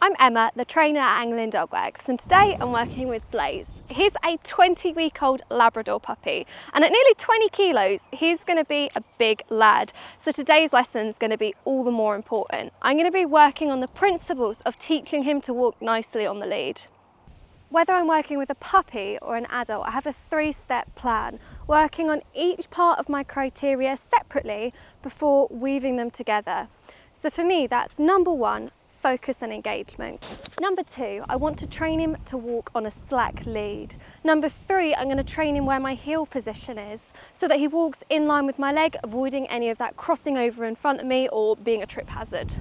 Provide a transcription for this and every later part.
I'm Emma, the trainer at Anglin Dogworks, and today I'm working with Blaze. He's a 20-week-old Labrador puppy, and at nearly 20 kilos, he's going to be a big lad. So today's lesson is going to be all the more important. I'm going to be working on the principles of teaching him to walk nicely on the lead. Whether I'm working with a puppy or an adult, I have a 3-step plan, working on each part of my criteria separately before weaving them together. So for me, that's number 1, focus and engagement. Number 2, I want to train him to walk on a slack lead. Number 3, I'm going to train him where my heel position is so that he walks in line with my leg, avoiding any of that crossing over in front of me or being a trip hazard.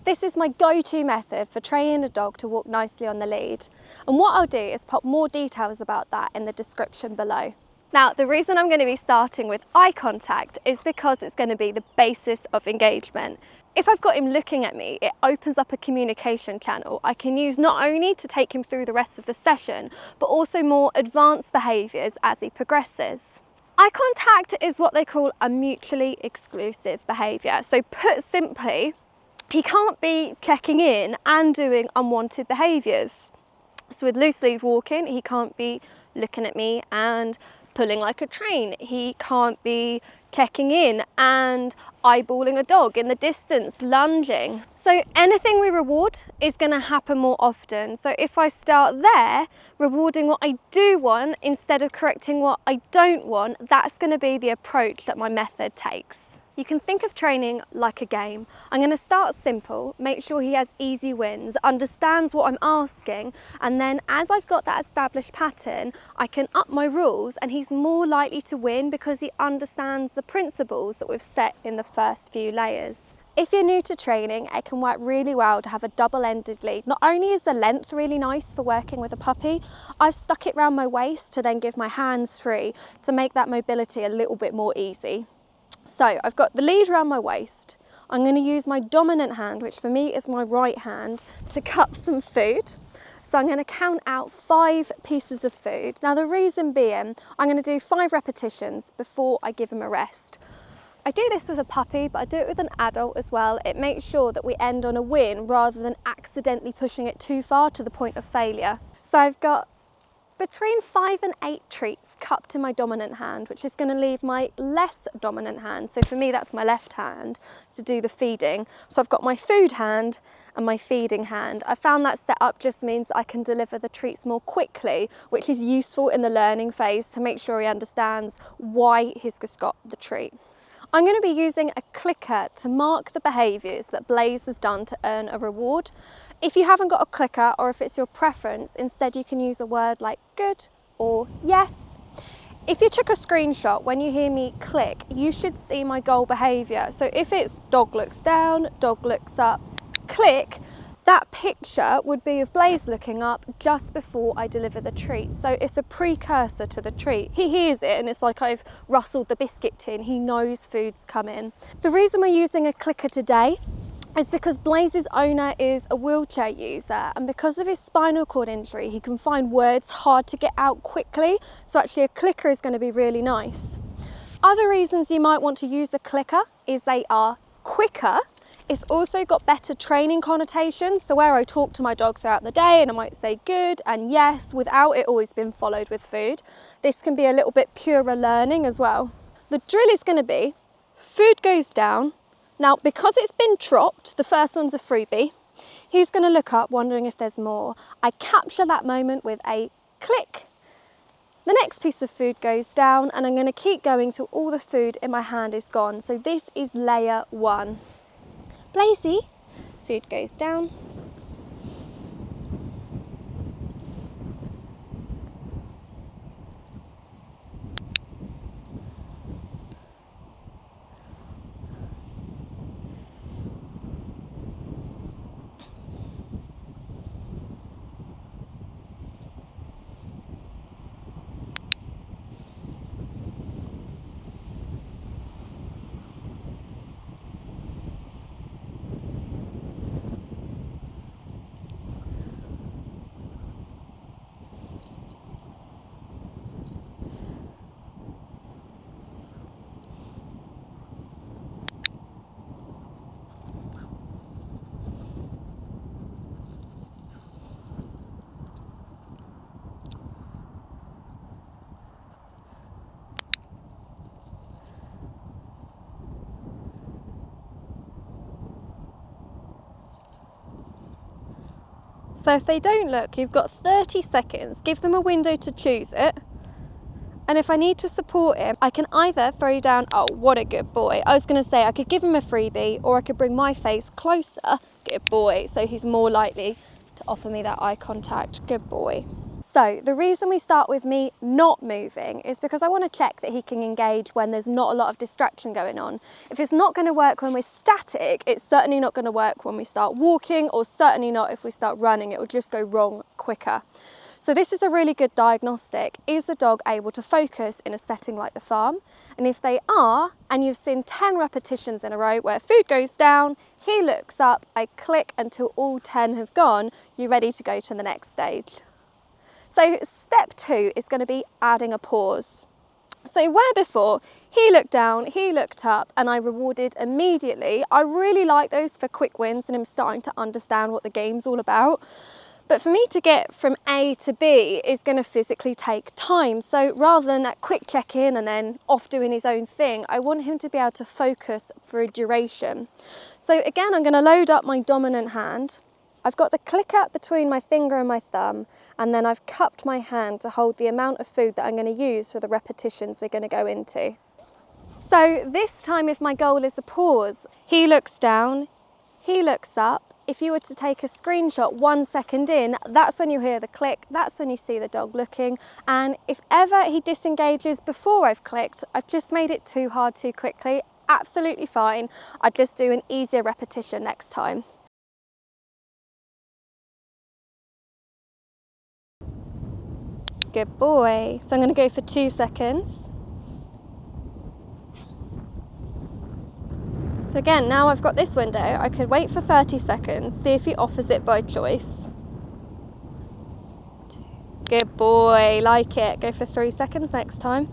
This is my go-to method for training a dog to walk nicely on the lead. And what I'll do is pop more details about that in the description below. Now, the reason I'm going to be starting with eye contact is because it's going to be the basis of engagement. If I've got him looking at me, it opens up a communication channel I can use not only to take him through the rest of the session, but also more advanced behaviours as he progresses. Eye contact is what they call a mutually exclusive behaviour. So put simply, he can't be checking in and doing unwanted behaviours. So with loose lead walking, he can't be looking at me and pulling like a train. He can't be checking in and eyeballing a dog in the distance, lunging. So anything we reward is going to happen more often. So if I start there, rewarding what I do want instead of correcting what I don't want, that's going to be the approach that my method takes. You can think of training like a game. I'm going to start simple, make sure he has easy wins, understands what I'm asking, and then as I've got that established pattern, I can up my rules and he's more likely to win because he understands the principles that we've set in the first few layers. If you're new to training, it can work really well to have a double-ended lead. Not only is the length really nice for working with a puppy, I've stuck it around my waist to then give my hands free to make that mobility a little bit more easy. So I've got the lead around my waist. I'm going to use my dominant hand, which for me is my right hand, to cup some food. So I'm going to count out 5 pieces of food. Now the reason being, I'm going to do 5 repetitions before I give him a rest. I do this with a puppy, but I do it with an adult as well. It makes sure that we end on a win rather than accidentally pushing it too far to the point of failure. So I've got between 5 and 8 treats cupped in my dominant hand, which is going to leave my less dominant hand, so for me that's my left hand, to do the feeding. So I've got my food hand and my feeding hand. I found that setup just means that I can deliver the treats more quickly, which is useful in the learning phase to make sure he understands why he's just got the treat. I'm going to be using a clicker to mark the behaviours that Blaze has done to earn a reward. If you haven't got a clicker, or if it's your preference, instead you can use a word like good or yes. If you took a screenshot, when you hear me click, you should see my goal behaviour. So if it's dog looks down, dog looks up, click, that picture would be of Blaze looking up just before I deliver the treat. So it's a precursor to the treat. He hears it and it's like I've rustled the biscuit tin. He knows food's coming. The reason we're using a clicker today is because Blaze's owner is a wheelchair user, and because of his spinal cord injury, he can find words hard to get out quickly. So actually a clicker is going to be really nice. Other reasons you might want to use a clicker is they are quicker. It's also got better training connotations, so where I talk to my dog throughout the day and I might say good and yes without it always being followed with food. This can be a little bit purer learning as well. The drill is going to be food goes down. Now because it's been dropped, the first one's a freebie, he's going to look up wondering if there's more. I capture that moment with a click. The next piece of food goes down and I'm going to keep going till all the food in my hand is gone. So this is layer 1. Blazy, food goes down. So if they don't look, you've got 30 seconds. Give them a window to choose it. And if I need to support him, I can either throw down, oh, what a good boy. I was going to say I could give him a freebie, or I could bring my face closer. Good boy. So he's more likely to offer me that eye contact. Good boy. So the reason we start with me not moving is because I want to check that he can engage when there's not a lot of distraction going on. If it's not going to work when we're static, it's certainly not going to work when we start walking, or certainly not if we start running. It will just go wrong quicker. So this is a really good diagnostic. Is the dog able to focus in a setting like the farm? And if they are, and you've seen 10 repetitions in a row where food goes down, he looks up, I click until all 10 have gone, you're ready to go to the next stage. So step 2 is going to be adding a pause. So where before he looked down, he looked up, and I rewarded immediately. I really like those for quick wins and him starting to understand what the game's all about. But for me to get from A to B is going to physically take time. So rather than that quick check-in and then off doing his own thing, I want him to be able to focus for a duration. So again, I'm going to load up my dominant hand. I've got the clicker between my finger and my thumb, and then I've cupped my hand to hold the amount of food that I'm going to use for the repetitions we're going to go into. So this time, if my goal is a pause, he looks down, he looks up. If you were to take a screenshot 1 second in, that's when you hear the click, that's when you see the dog looking. And if ever he disengages before I've clicked, I've just made it too hard too quickly, absolutely fine. I'd just do an easier repetition next time. Good boy. So I'm going to go for 2 seconds. So again, now I've got this window, I could wait for 30 seconds, see if he offers it by choice. Good boy, like it. Go for 3 seconds next time.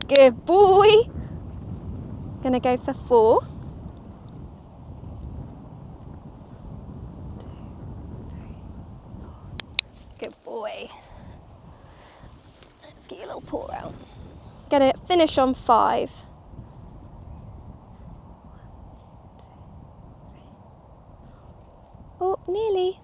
Good boy. Gonna go for 4. Good boy. Let's get your little paw out. Gonna finish on 5. Oh, nearly.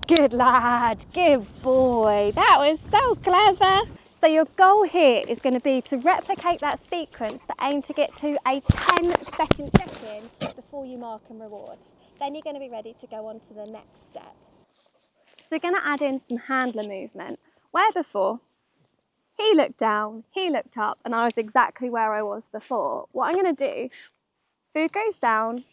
Good lad, good boy. That was so clever. So your goal here is going to be to replicate that sequence, but aim to get to a 10-second check-in before you mark and reward. Then you're going to be ready to go on to the next step. So we're going to add in some handler movement. Where before, he looked down, he looked up, and I was exactly where I was before. What I'm going to do, food goes down,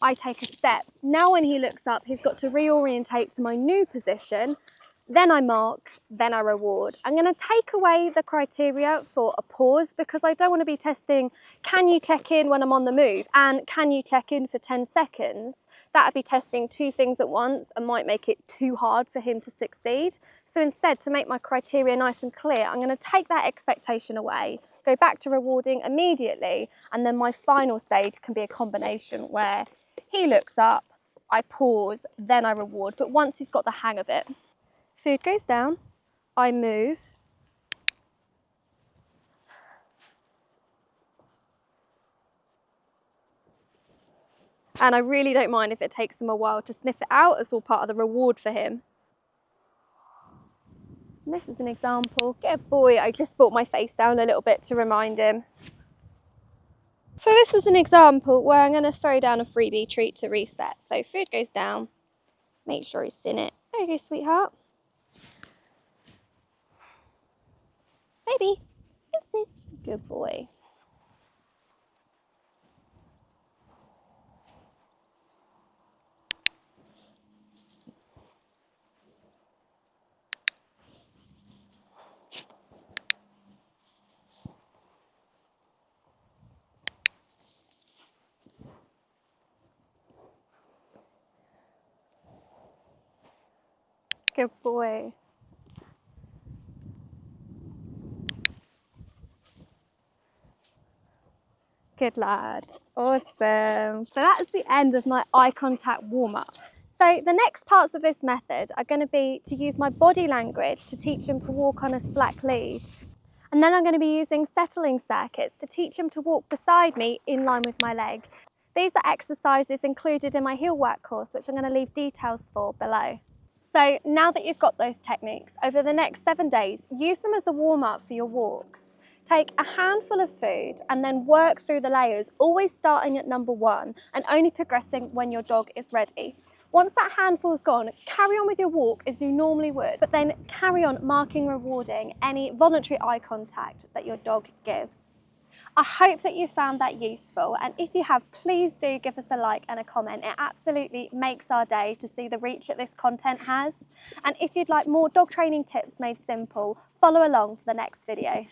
I take a step. Now when he looks up, he's got to reorientate to my new position. Then I mark, then I reward. I'm going to take away the criteria for a pause because I don't want to be testing, can you check in when I'm on the move? And can you check in for 10 seconds? That would be testing 2 things at once and might make it too hard for him to succeed. So instead, to make my criteria nice and clear, I'm going to take that expectation away, go back to rewarding immediately, and then my final stage can be a combination where he looks up, I pause, then I reward, but once he's got the hang of it. Food goes down, I move, and I really don't mind if it takes him a while to sniff it out. It's all part of the reward for him. And this is an example. Good boy, I just brought my face down a little bit to remind him. So this is an example where I'm going to throw down a freebie treat to reset. So food goes down, make sure he's seen it. There you go, sweetheart. Baby, what's this? Good boy. Good boy. Good lad. Awesome. So that's the end of my eye contact warm-up. So the next parts of this method are going to be to use my body language to teach them to walk on a slack lead. And then I'm going to be using settling circuits to teach them to walk beside me in line with my leg. These are exercises included in my heel work course, which I'm going to leave details for below. So now that you've got those techniques, over the next 7 days, use them as a warm-up for your walks. Take a handful of food and then work through the layers, always starting at number 1 and only progressing when your dog is ready. Once that handful's gone, carry on with your walk as you normally would, but then carry on marking and rewarding any voluntary eye contact that your dog gives. I hope that you found that useful, and if you have, please do give us a like and a comment. It absolutely makes our day to see the reach that this content has. And if you'd like more dog training tips made simple, follow along for the next video.